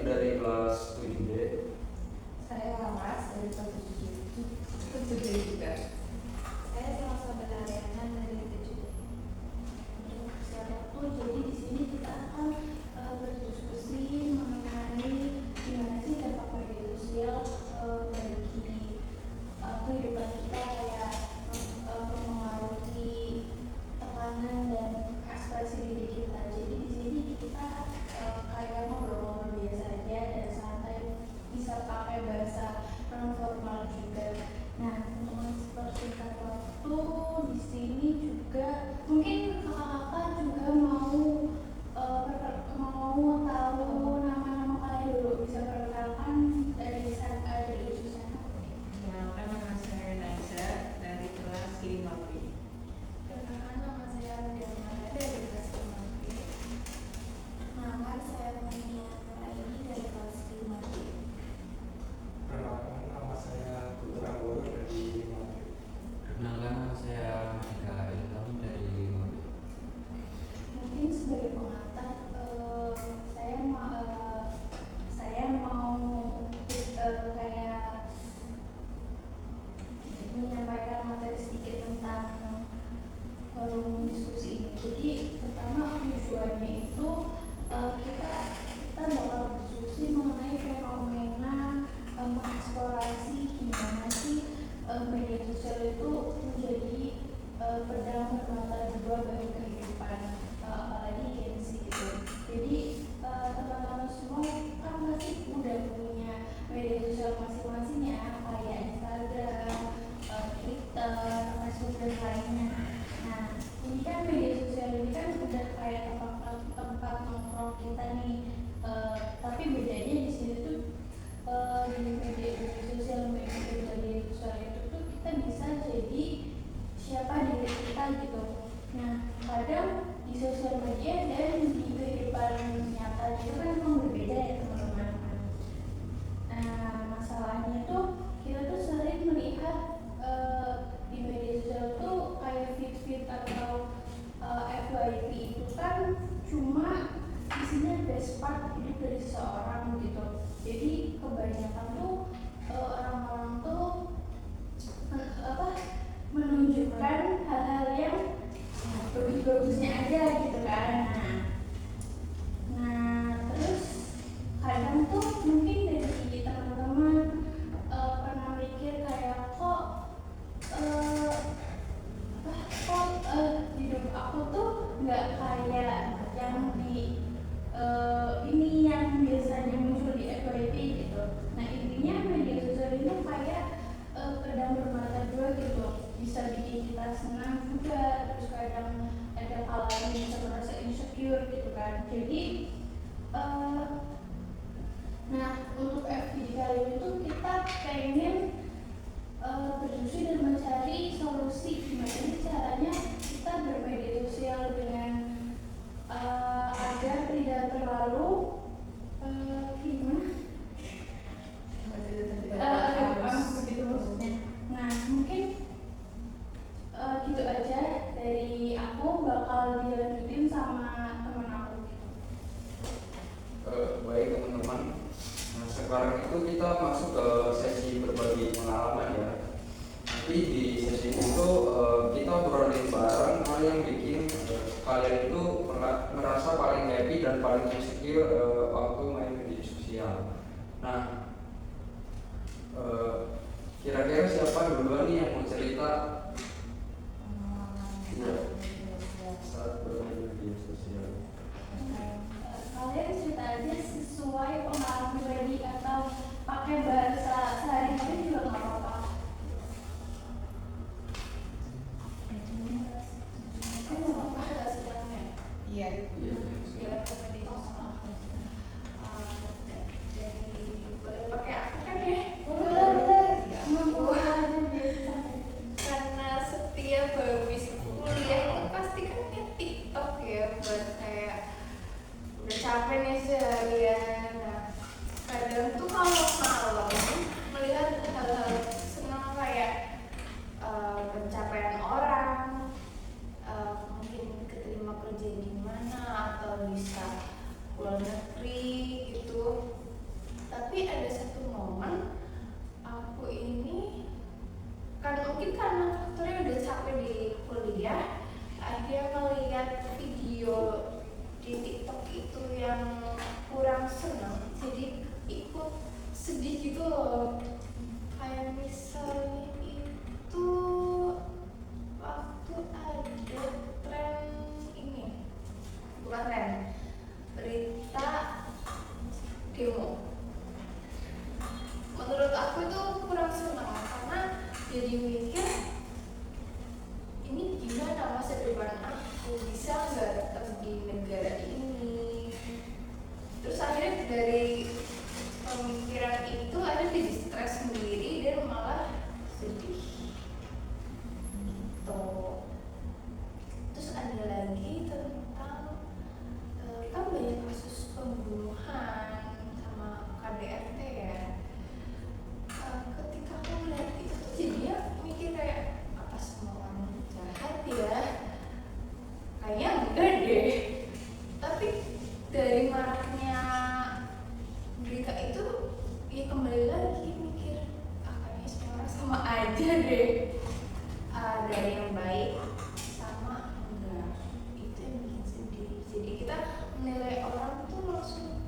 Dari kelas 7D. Saya Lamas dari kelas 7D juga. Saya Selasa Berariana dari 7D. Untuk siapapun, jadi di sini kita akan berdiskusi mengenai gimana sih dampak media sosial bagi kehidupan kita, kayak mempengaruhi tekanan dan ekspresi diri kita. Jadi di sini kita kayak ngobrol biasa aja dan santai, bisa pakai bahasa non formal juga. Nah, untuk mempersingkat waktu di sini juga mungkin kakak-kakak juga mau tahu nama-nama kalian dulu, bisa perkenalkan dari ibu sana. Perkenalkan, nama saya Naisa dari kelas 5B. Perkenalkan, nama saya Diana dari kelas 5B. Nama saya Mania Raini dari kelas 5B. Perkenalkan, nama saya Putra Anggoro dari 5B. Perkenalkan, nama saya Mika Ilham dari 5B. Mungkin sebagai pengantar, saya mau kayak menyampaikan materi sedikit tentang forum diskusi ini. Jadi pertama tujuannya itu kita bakal berdiskusi mengenai fenomena mengeksplorasi gimana sih media sosial itu menjadi pedang bermata dua bagi kehidupan, apalagi Gen Z gitu. Jadi teman-teman semua kan pasti udah punya media sosial masing-masing ya, kayak Instagram, Twitter, Facebook dan lainnya. Nah, ini kan media sosial ini kan udah kayak tempat nongkrong kita nih. Tapi bedanya di sini tuh di media sosial itu tuh kita bisa jadi siapa diri kita gitu. Nah, kadang di sosial media dan di kehidupan nyata itu kan memang berbeda ya teman-teman. Nah, masalahnya tuh kita tuh sering melihat di media sosial tuh kayak feed atau FYP itu kan cuma isinya best part hidup dari seseorang gitu. Jadi kebanyakan tuh orang-orang tuh menunjukkan hal-hal yang bagus-bagusnya aja gitu kan. Nah terus kadang tuh mungkin dari teman-teman pernah mikir kayak kok hidup aku tuh nggak kayak yang di ini yang biasanya muncul di FYP gitu. Nah intinya media sosial ini kayak pedang bermata dua gitu, bisa bikin kita senang juga, terus kadang ada kalanya bisa merasa insecure gitu kan. Jadi nah untuk FYP kali ini tuh kita pengen berdiskusi dan mencari solusi gimana sih caranya kita bermedia sosial dengan agar tidak terlalu begitu maksudnya. Nah mungkin gitu aja dari aku, bakal dilanjutin sama teman aku. Baik teman-teman, nah sekarang itu kita masuk ke sesi berbagi pengalaman ya. Nanti di sesi itu kita obrolin bareng hal yang bikin kalian itu merasa paling happy dan paling insecure waktu main media sosial. Nah, kira-kira siapa duluan nih yang mau cerita saat bermain media sosial? Kalian cerita aja sesuai pengalaman pribadi atau pakai bahasa sehari-hari juga nggak apa-apa. Biasanya itu waktu ada tren ini, bukan tren, berita demo. Menurut aku itu kurang senang karena jadi mikir ini gimana masa depan aku, bisa nggak tetap di negara ini. Terus akhirnya dari pemikiran itu ada jadi stres sendiri dan malah sedih gitu. Terus ada lagi tentang kan banyak kasus pembunuhan sama KDRT ya. Ketika aku melihat itu tuh jadinya mikir kayak apa semua orang jahat ya? Kayaknya enggak deh. Tapi dari maraknya berita itu ya kembali lagi mikir kayaknya semua orang sama aja deh. Ada yang baik sama enggak, itu yang bikin sedih. Jadi kita menilai orang tuh langsung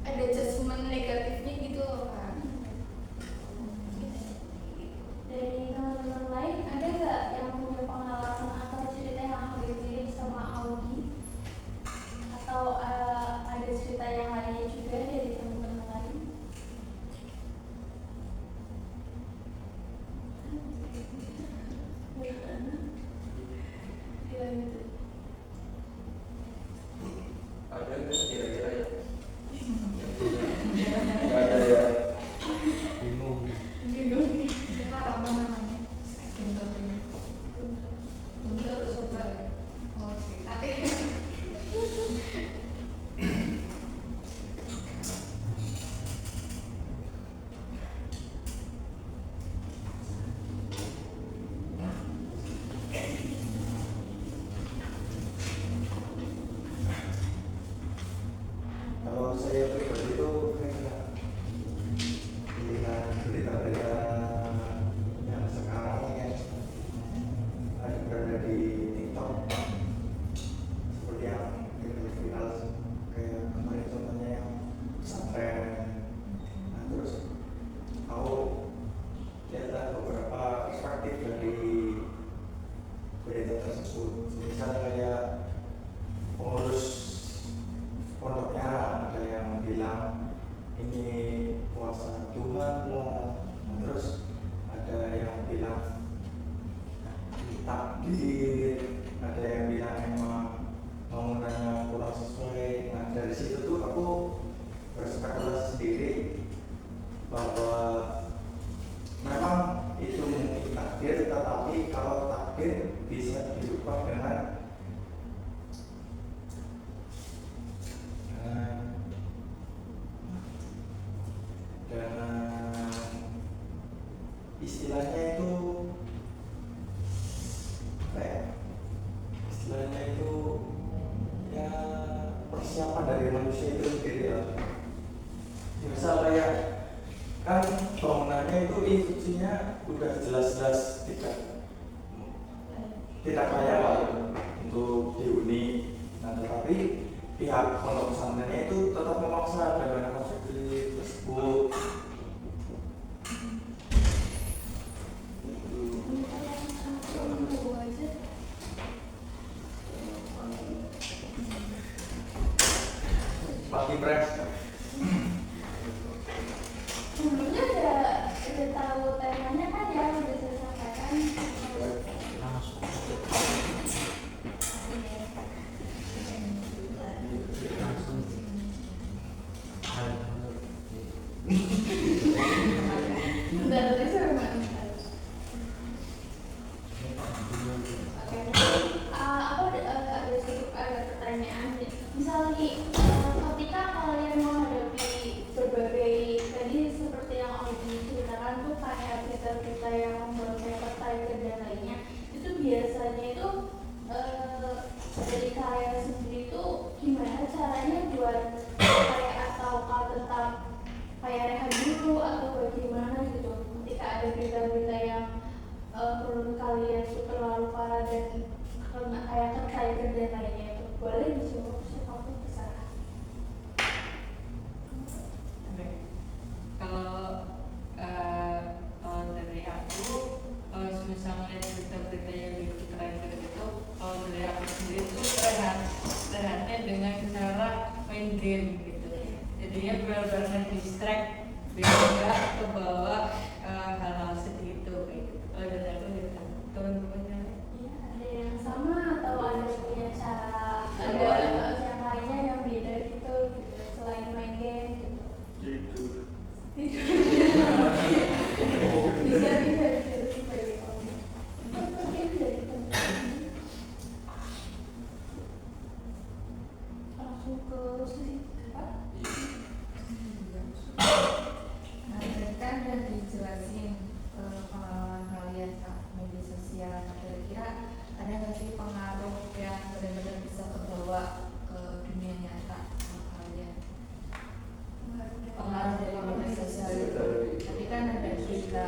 ada judgement negatifnya gitu loh kan. Dari teman-teman lain ada nggak yang punya pengalaman atau cerita yang hampir mirip sama Audi? Atau ada cerita yang lainnya juga dari teman-teman lain? Ada nggak kira-kira ya? Nggak ada ya. bingung. Kita apa namanya? Bentuk ini. Bentuk coba. Oh sih. Tapi Kalau saya pribadi itu kayak melihat berita-berita yang sekarang yang ada berada di TikTok seperti yang viral kayak kemarin contohnya yang pesantren. Nah terus aku lihatlah beberapa perspektif dari berita tersebut. Misalnya kayak pengurus pondoknya ada yang bilang ini kuasa Tuhan lah, terus ada yang bilang takdir, ada yang bilang emang bangunannya kurang sesuai. Nah dari situ tuh aku berspekulasi sendiri bahwa memang itu mungkin takdir, tetapi kalau takdir bisa dirubah dengan istilahnya itu ya persiapan dari manusia itu sendiri ya. Misal kayak kan bangunannya itu instruksinya udah jelas-jelas tidak layak lah untuk dihuni. Nah tetapi pihak pondok pesantrennya itu tetap memaksa dengan konsep tersebut. Pagi pres. Sebelumnya udah tahu temanya kan ya, udah saya sampaikan. Bentar, tadi saya mana? Oke, ada pertanyaan. Misal nih, ketika kalian menghadapi berbagai tadi seperti yang Audi ceritakan tuh kayak berita-berita yang membuat saya tertarik dan lainnya, itu biasanya itu dari kalian sendiri tuh gimana caranya buat kayak atau tetap kayak rehat dulu atau bagaimana gitu ketika ada berita-berita yang menurut kalian itu terlalu parah dan kayak terkait dan lainnya itu boleh dicoba siapapun terserah. kalau game gitu. Jadinya benar-benar distract biar nggak kebawa hal-hal seperti itu kayak gitu. Kalau dari aku gitu. Teman-temannya Iya, ada yang sama atau ada punya cara Yang ada lain. yang lainnya yang beda gitu selain main game gitu. Gitu. Bisa bisa sebagai hobi. Mungkin dari teman langsung ke sesi apa? Nah, tadi kan udah dijelasin pengalaman kalian saat media sosial. Nah, kira-kira ada nggak sih pengaruh yang benar-benar bisa terbawa ke dunia nyata sama kalian? Pengaruh dari media sosial itu. Tadi kan ada cerita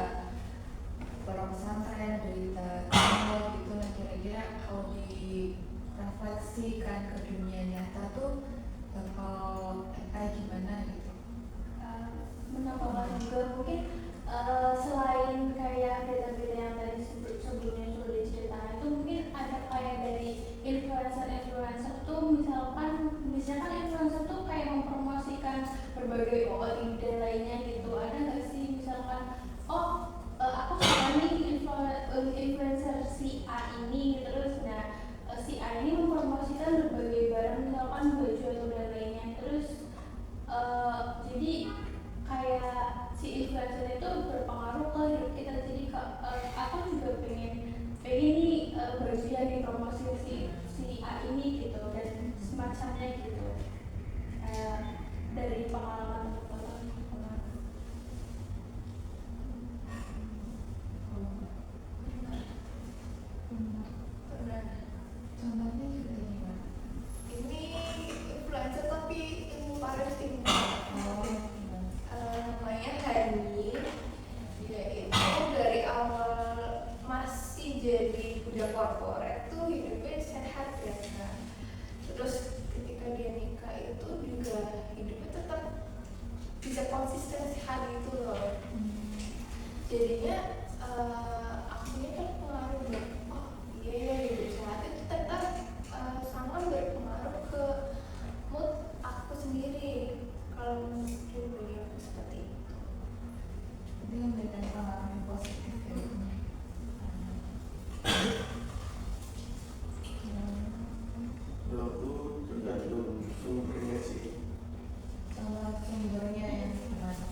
orang pesantren, ada cerita mall gitu. Nah, kira-kira kalau direfleksikan ke dunia nyata tuh bakal kayak gimana gitu? Menambahkan juga mungkin selain kayak berita-berita yang tadi sebelumnya sudah diceritakan itu mungkin ada kayak dari influencer tuh misalkan influencer tuh kayak mempromosikan berbagai OOI dan lainnya gitu. Ada nggak sih misalkan aku suka nih influencer si A ini terus si A ini mempromosikan berbagai barang misalkan baju atau dan lainnya terus jadi kayak si influencer itu berpengaruh ke hidup kita jadi aku juga pengen nih baju yang dipromosi si A ini gitu dan semacamnya gitu dari pengalaman teman-teman. Pernah. Contohnya juga gimana? Ini influencer tapi ilmu maritim. Namanya Hani. Dia itu dari awal masih jadi budak korporat tuh hidupnya sehat ya kan. Terus ketika dia nikah itu juga hidupnya tetap bisa konsisten sehat gitu loh. Jadinya akunya kan pengaruh banget. Oh iya hidup sehat itu tetap sangat berpengaruh ke mood aku sendiri. Kalau mungkin beliau seperti itu. Itu memberikan pengaruh yang positif ya. Itu tergantung sumbernya sih. Contoh sumbernya yang gimana?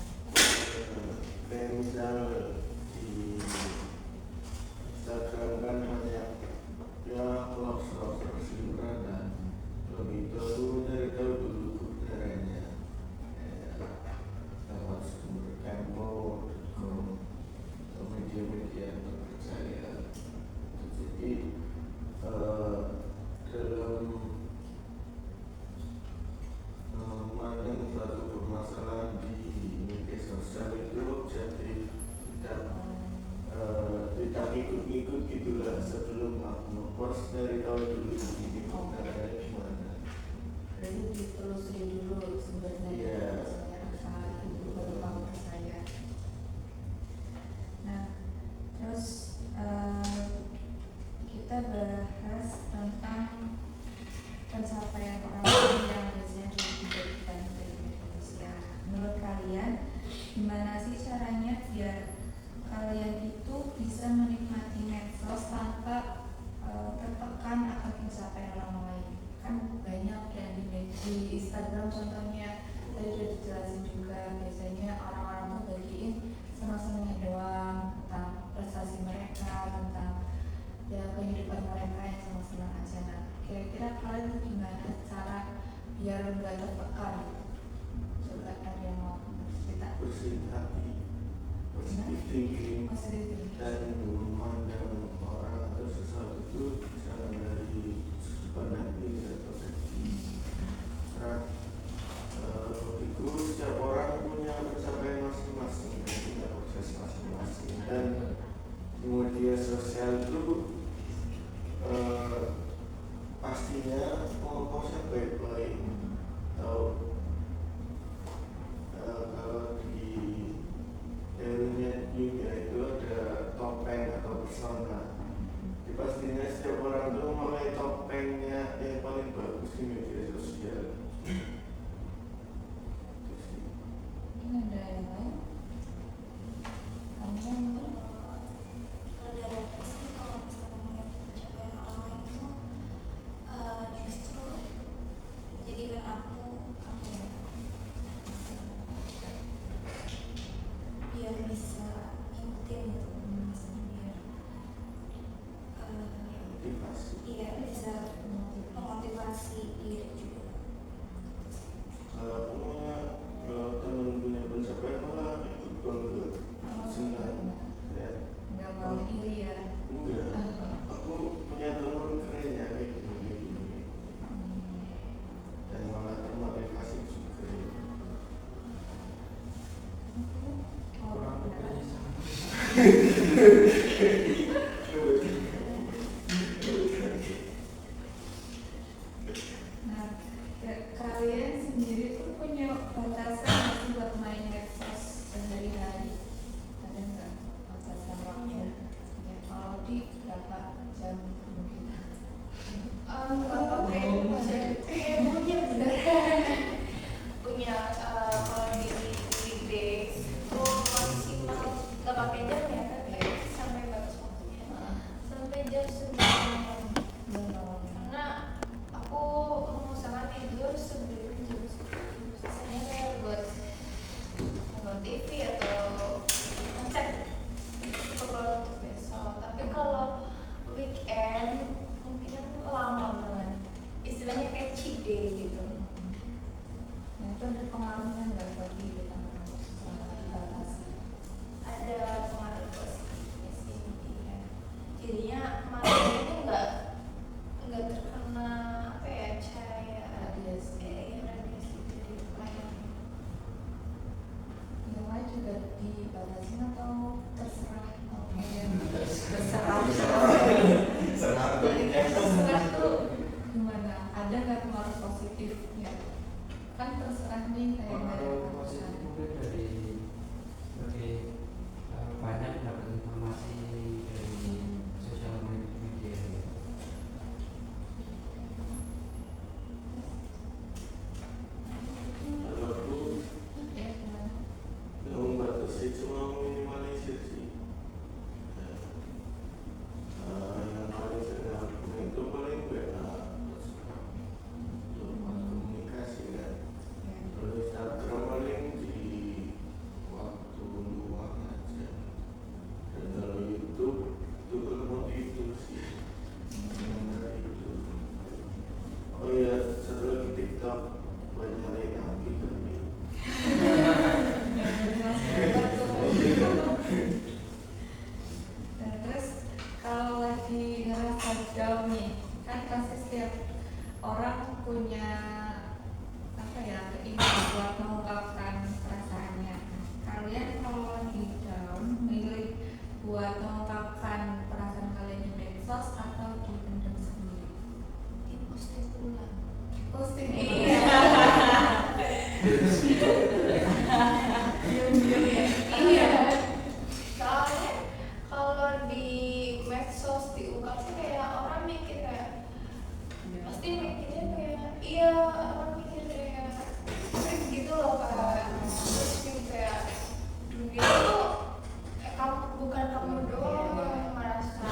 Kayak misal di Instagram kan banyak ya vlog-vlog liburan kan. Kalau gitu aku nyari tahu dulu udaranya. Lewat sumber Tempo.com atau media-media yang terpercaya. Jadi dalam memandang suatu permasalahan di media sosial itu objektif, tidak ikut-ikut gitulah. Sebelum aku ngepost dari tahu dulu ini kebenarannya gimana. Berarti ditelusuri dulu sumbernya. Iya. Apa itu baru kamu percaya. Nah, terus kita bahas tentang pencapaian orang yang biasanya diberikan dari media sosial. Menurut kalian, gimana sih caranya biar kalian itu bisa menikmati medsos tanpa tertekan akan pencapaian orang lain? Kan banyak yang di Instagram contohnya tadi udah dijelasin juga, biasanya orang-orang tuh bagiin senang-senangnya doang tentang prestasi mereka, tentang ya kehidupan mereka yang senang-senang aja. Nah, kira-kira kalian tuh gimana cara biar nggak tertekan? Coba ada yang mau cerita? Bersihin hati, positive thinking, dan memandang orang atau sesuatu itu jangan dari sudut pandang ini atau segi. Karena itu setiap orang punya pencapaian masing-masing dan punya proses masing-masing. Dan di media sosial itu pastinya ngomongnya baik-baik. Atau kalau di dalamnya juga itu ada topeng Nah, kalian sendiri tuh punya batasan nggak sih buat main medsos sehari-hari? Ada nggak batasan waktu? Ya, kalau di berapa jam mungkin? Kalau kayak punya bener punya kalau di weekdays itu maksimal 8 jam ya kan ya sampai batas waktunya sampai jam 9 malam. Karena aku mengusahakan tidur sebelum jam 10. Sisanya kayak buat nonton TV atau ngecek program untuk besok. Tapi kalau weekend mungkin lama banget, istilahnya kayak cheat day gitu. Nah, itu ada pengaruhnya nggak bagi kita selama dibatasi? Ada pengaruh positifnya sih ya. Jadinya matanya itu nggak terkena apa ya cahaya radiasi dari layar. Yang lain juga dibatasi atau terserah? Terserah. Terserah tuh gimana? Ada nggak pengaruh positifnya? Kan terserah nih kayak Pengaruh positif mungkin dari lebih banyak dapat informasi dari sosial media. Kalau aku ya gimana? yang membatasi cuma minimalisir sih. Yang paling sering aku itu paling WA untuk komunikasi kan. Kalau Instagram paling di waktu luang aja. Dan kalau YouTube itu kalau itu sih. Sementara itu. Oh iya, satu lagi TikTok banyak yang ambil tapi Nah, terus kalau lagi ngerasa down nih, kan pasti setiap orang punya apa ya keinginan buat mengungkapkan perasaannya. Kalian kalau lagi down, milih buat mengungkapkan perasaan kalian di medsos atau dipendam sendiri? Di posting ulang. Posting Iya. diam-diam ya. Iya. Soalnya kalau di medsos diungkap sih kayak orang mikir kayak pasti mikirnya kayak iya orang mikir kayak gitu loh Kak. Terus juga kayak dunia itu kamu bukan kamu doang yang merasa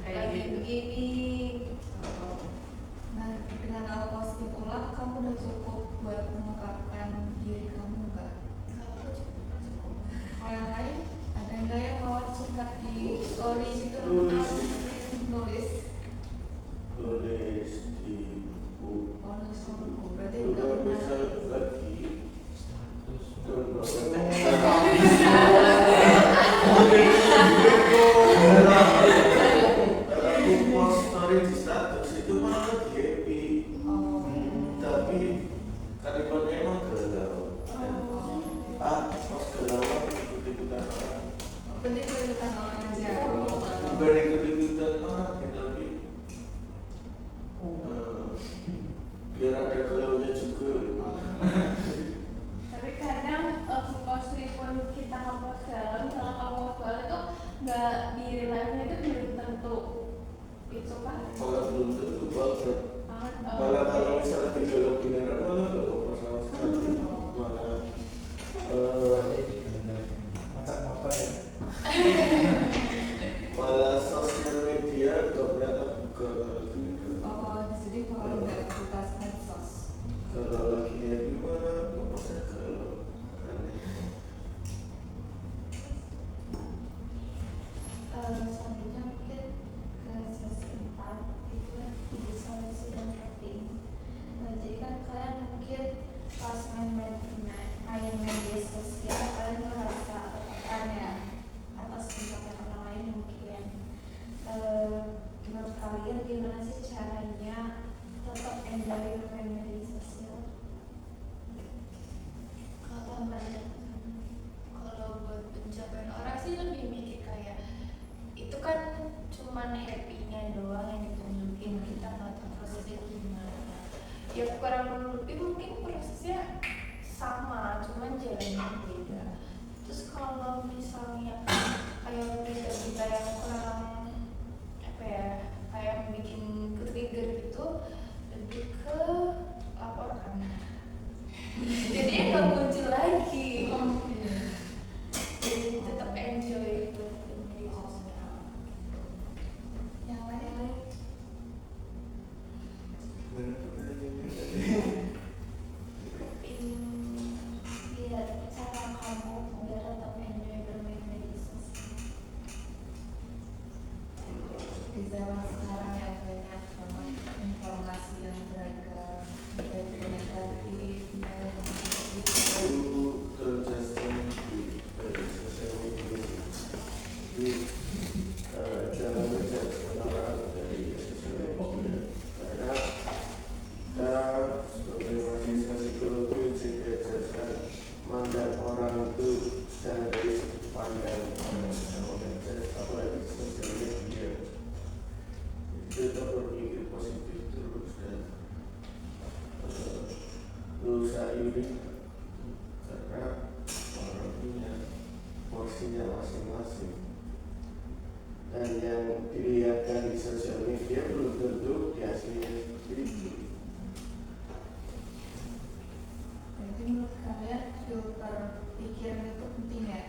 lagi begini. Nah, dengan hal posting ulang, kamu udah cukup buat mengungkapkan diri kamu nggak? Kalau yang lain, ada nggak yang mau suka di story itu nulis? tulis di buku. Oh, nulis buku. Berarti Udah udah bisa pernah. lagi. Aku post story di status itu malah lagi happy. Oh, Tapi kalimatnya emang galau. Post galau ikut-ikutan orang. penting kelihatan orang aja. Bukan ikut-ikutan orang, tapi biar ada galaunya juga. Tapi kadang meskipun kita ngepost dalam, kalau kamu post itu nggak di real life-nya itu belum tentu itu kan. Kalau belum tentu banget. Banget, Malah kalau misalnya di galau beneran malah gak apa sama sekali. Malah macam apa ya? malah sosial media ternyata buka Oh, jadi kalau nggak buka medsos. kalau lagi happy malah ngepostnya galau. Selanjutnya mungkin ke sesi 4 itu ya visualisasi dan rating. Jadi kan kalian mungkin pas main media sosial kalian merasa tertekan ya atas pencapaian orang lain mungkin. Menurut kalian gimana sih caranya tetap enjoy main media sosial? Kalau buat pencapaian orang sih lebih mikir kayak zaman sekarang yang banyak banget informasi yang beragam, dari negatif, dan Itu terjadi dari sosial media. Jadi jangan menjudge orang dari sosial media karena kita sebagai mahasiswa psikologi diajarkan mandang orang itu secara dari sudut pandang orang yang menjudge apalagi sosial media. Jadi kita berpikir positif terus dan berusaha unik karena orang punya porsinya masing-masing dan yang dilihatkan di sosial media belum tentu di aslinya seperti itu. Jadi menurut kalian filter pikiran itu penting ya?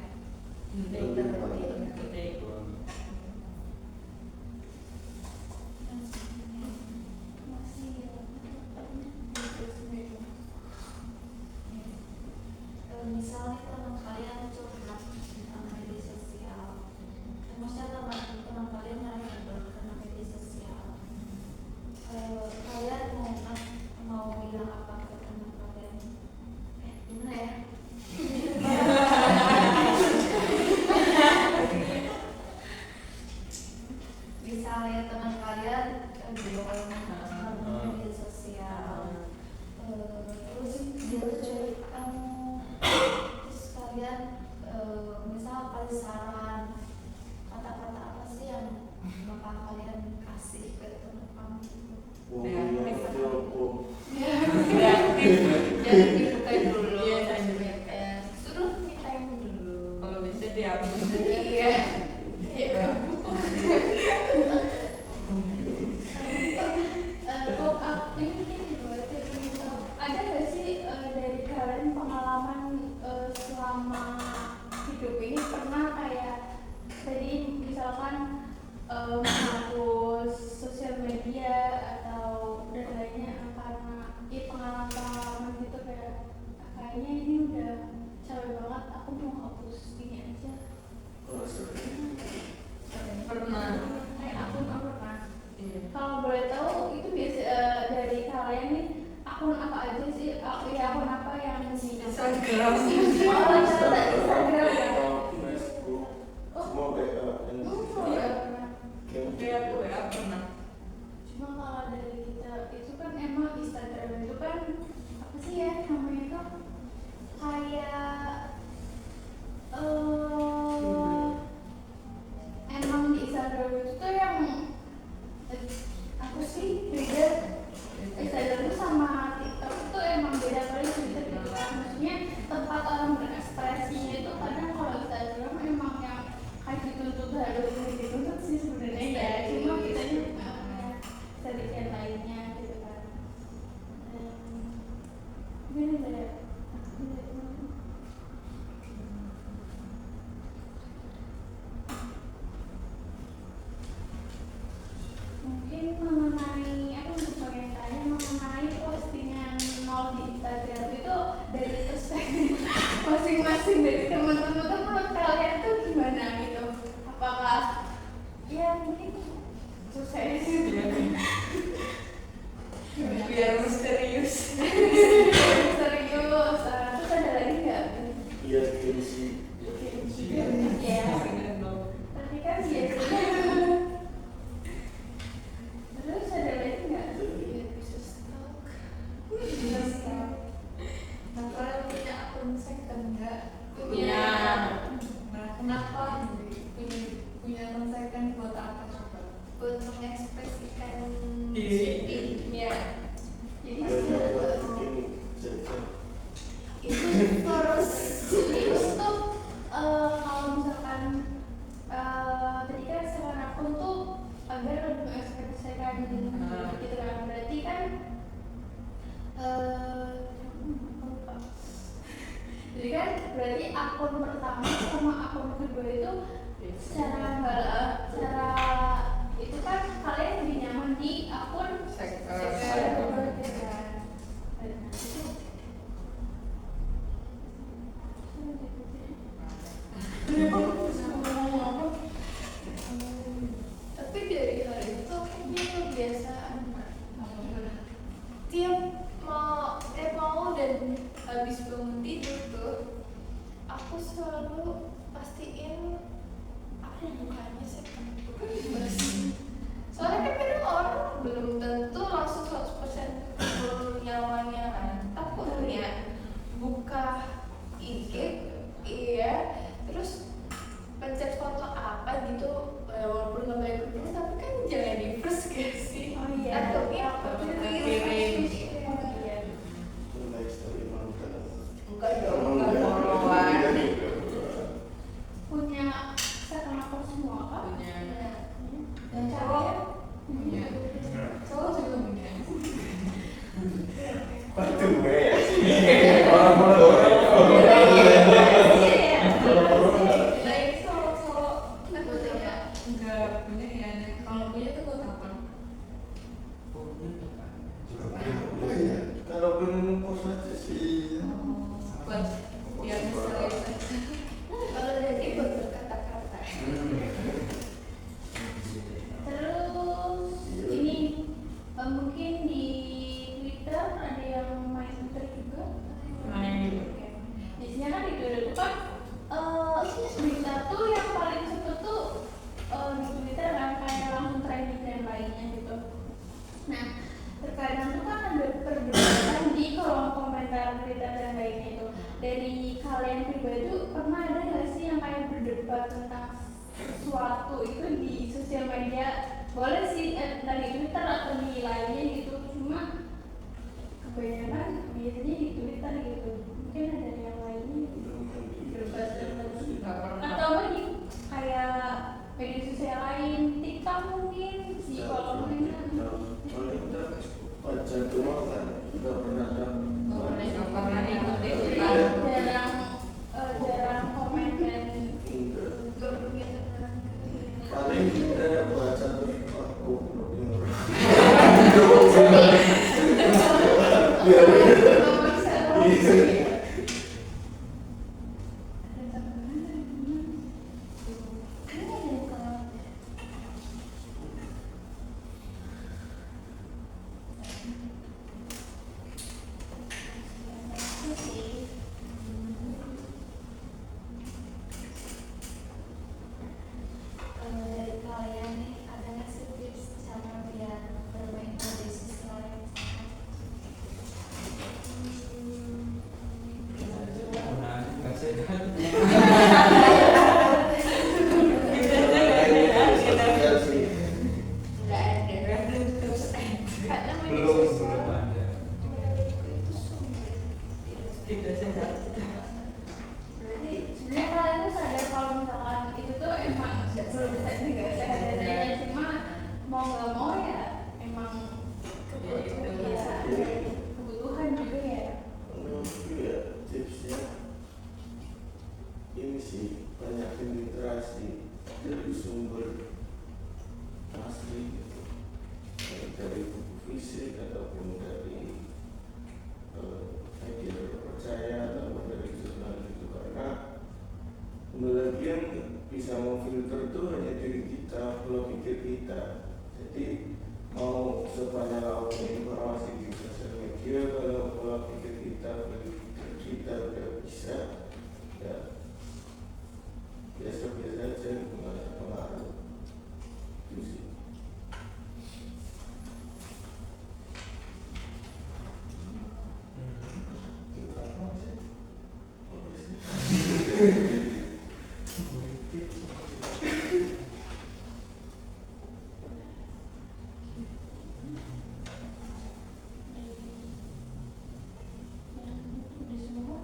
Penting banget. Misalnya teman kalian curhat tentang media sosial, maksudnya teman kalian yang karena media sosial, kalian mau bilang apa ke teman kalian? Gimana ya? Misalnya teman kalian media sosial, terus dia cari kamu, terus kalian misal kasih saran, kata-kata apa sih yang bakal kalian kasih ke teman kamu? Jadi dibukain dulu. Iya, suruh me time dulu. Kalau bisa dihapus. Iya. Ada nggak sih dari kalian pengalaman selama hidup ini pernah kayak tadi misalkan menghapus sosial media atau dan lainnya karena pengalaman gitu kayak kayaknya ini udah capek banget, aku mau hapus ini aja. Pernah. Aku nggak pernah. Iya. Kalau boleh tahu itu biasa dari kalian nih akun apa aja sih? Akun apa yang Instagram. Oh, Instagram ya. Facebook, semua backup dan Ya pernah. Dia aku ya pernah. Cuma kalau dari kita itu kan emang Instagram itu kan apa sih ya namanya itu kayak emang di Instagram itu tuh yang aku sih beda. Instagram itu sama TikTok itu emang beda kali Twitter gitu kan. Maksudnya tempat orang berekspresinya itu kadang kalau Instagram emang yang kayak dituntut harus dituntut sih sebenarnya ya. Cuma kita sedikit lainnya gitu kan. Gini deh. Mungkin mengenai aku untuk pengen tanya mengenai postingan nol di Instagram itu dari perspektif masing-masing dari teman-teman tuh menurut kalian tuh gimana gitu? Apakah ya mungkin susah sih Biar misterius. serius terus ada lagi nggak? iya gengsi. Ya tapi kan biasanya terus ada lagi nggak? Bisa stalk. Nah, kalian punya akun second nggak? Punya. Nah, kenapa punya akun second buat apa coba? Buat mengekspresikan Diri. ya. Jadi Ini cerita. itu terus tuh kalau misalkan tadi kan sekarang akun tuh agar lebih mengekspresikan gitu kan, berarti kan jadi kan berarti akun pertama sama akun kedua itu secara itu kan kalian lebih nyaman di akun semua kan? Punya. Dan cowok Punya. cowok juga punya. Pasti gue ya. Enggak punya ya, kalau punya tuh buat apa? Kalau belum pos aja sih. Buat biar ngeselin aja. Kalau jadi buat berkata-kata. Terus ini mungkin di Twitter ada yang main Twitter juga. Main. Oke. Biasanya kan di Twitter itu kan berita tuh yang paling cepet tuh di Twitter kan kayak langsung trending dan lainnya gitu. Nah terkadang tuh kan ada perbedaan di kolom komentar Twitter dan lainnya itu. Dari kalian pribadi tuh pernah ada nggak sih yang kayak berdebat tentang sesuatu itu di sosial media? Boleh sih entah di Twitter atau di lainnya gitu. Cuma kebanyakan biasanya di Twitter gitu. Mungkin ada yang lainnya gitu. Berdebat Nggak pernah. atau apa nih kayak media sosial lain, TikTok mungkin si kolom komentar. Paling kita baca doang kan, nggak pernah ada. Nggak pernah ikutin. Jarang komen dan Enggak. gak punya teman. Paling kita baca terus aku denger. Biar Dari kalian nih ada nggak sih tips cara biar bermain media sosial yang Nggak ada. Karena media Belum sosial ada. itu sulit. Tidak sehat. Berarti sebenarnya kalian tuh sadar kalau misalkan itu tuh emang belum bisa juga sehat cuma mau nggak mau ya emang kebutuhan juga ya. menurutku ya tipsnya ini sih banyakin literasi dari sumber asli gitu. Baik dari buku fisik ataupun dari media terpercaya ataupun dari jurnal gitu, karena pembelajaran bisa memfilter tuh hanya diri kita, pola pikir kita. Jadi mau sebanyak apapun informasi di sosial media, kalau pola pikir kita, pola pikir kita udah bisa, ya biasa-biasa aja, nggak ada pengaruh. Itu sih. Kita apa sih? Apa sih? Di semua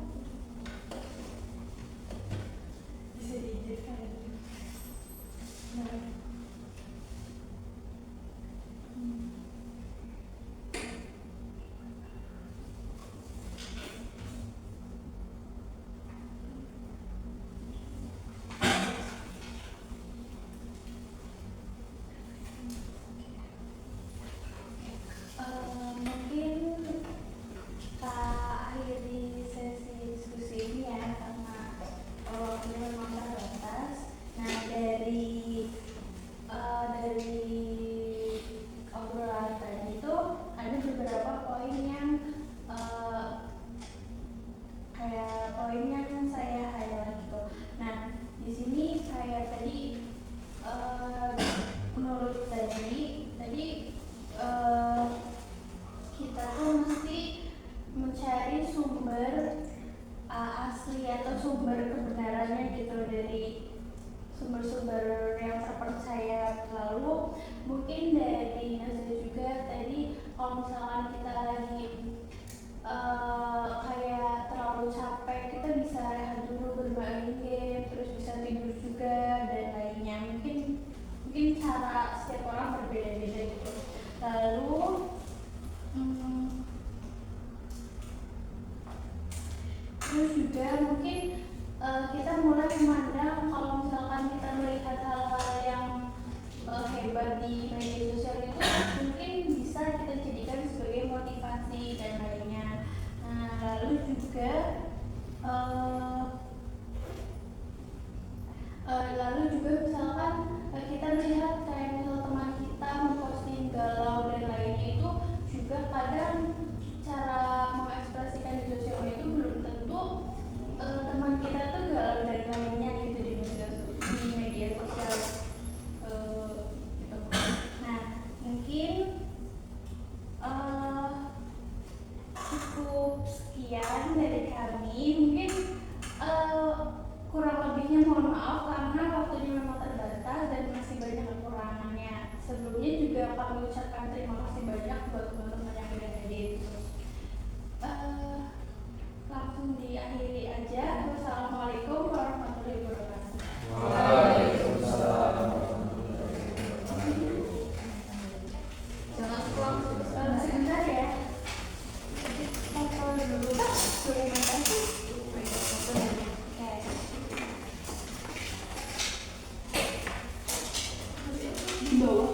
bisa diizinkan. Nah, mungkin kita akhiri sesi diskusi ini ya karena waktunya memang terbatas. Nah dari obrolan tadi itu ada beberapa poin yang kayak poin yang saya highlight gitu. Nah di sini saya tadi menurut tadi kita tuh mesti mencari sumber asli atau sumber kebenarannya gitu dari sumber-sumber yang terpercaya. Lalu mungkin dari Nazia juga tadi kalau misalkan kita lagi kayak terlalu capek kita bisa rehat dulu bermain game terus bisa tidur juga dan lainnya. Mungkin bawah